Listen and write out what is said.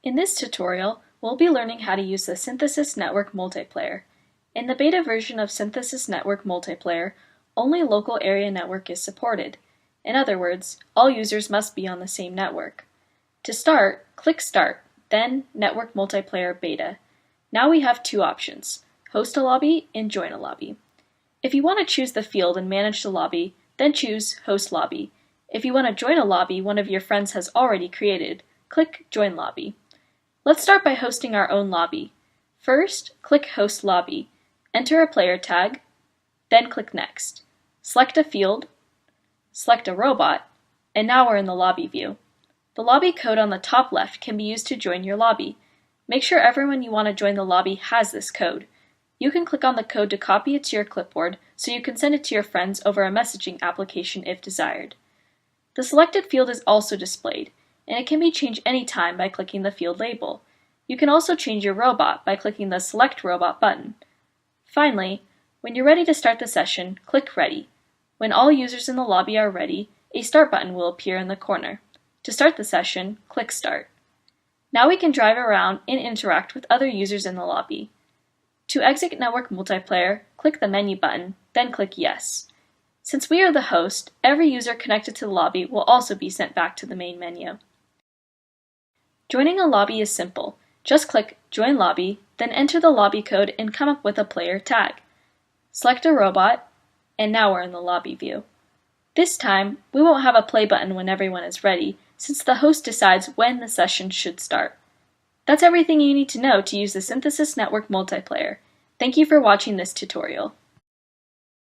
In this tutorial, we'll be learning how to use the Synthesis Network Multiplayer. In the beta version of Synthesis Network Multiplayer, only local area network is supported. In other words, all users must be on the same network. To start, click Start, then Network Multiplayer Beta. Now we have two options, Host a Lobby and Join a Lobby. If you want to choose the field and manage the lobby, then choose Host Lobby. If you want to join a lobby one of your friends has already created, click Join Lobby. Let's start by hosting our own lobby. First, click Host Lobby. Enter a player tag, then click Next. Select a field, select a robot, and now we're in the lobby view. The lobby code on the top left can be used to join your lobby. Make sure everyone you want to join the lobby has this code. You can click on the code to copy it to your clipboard so you can send it to your friends over a messaging application if desired. The selected field is also displayed, and it can be changed anytime by clicking the field label. You can also change your robot by clicking the Select Robot button. Finally, when you're ready to start the session, click Ready. When all users in the lobby are ready, a Start button will appear in the corner. To start the session, click Start. Now we can drive around and interact with other users in the lobby. To exit Network Multiplayer, click the Menu button, then click Yes. Since we are the host, every user connected to the lobby will also be sent back to the main menu. Joining a lobby is simple. Just click Join Lobby, then enter the lobby code and come up with a player tag. Select a robot, and now we're in the lobby view. This time, we won't have a play button when everyone is ready, since the host decides when the session should start. That's everything you need to know to use the Synthesis Network Multiplayer. Thank you for watching this tutorial.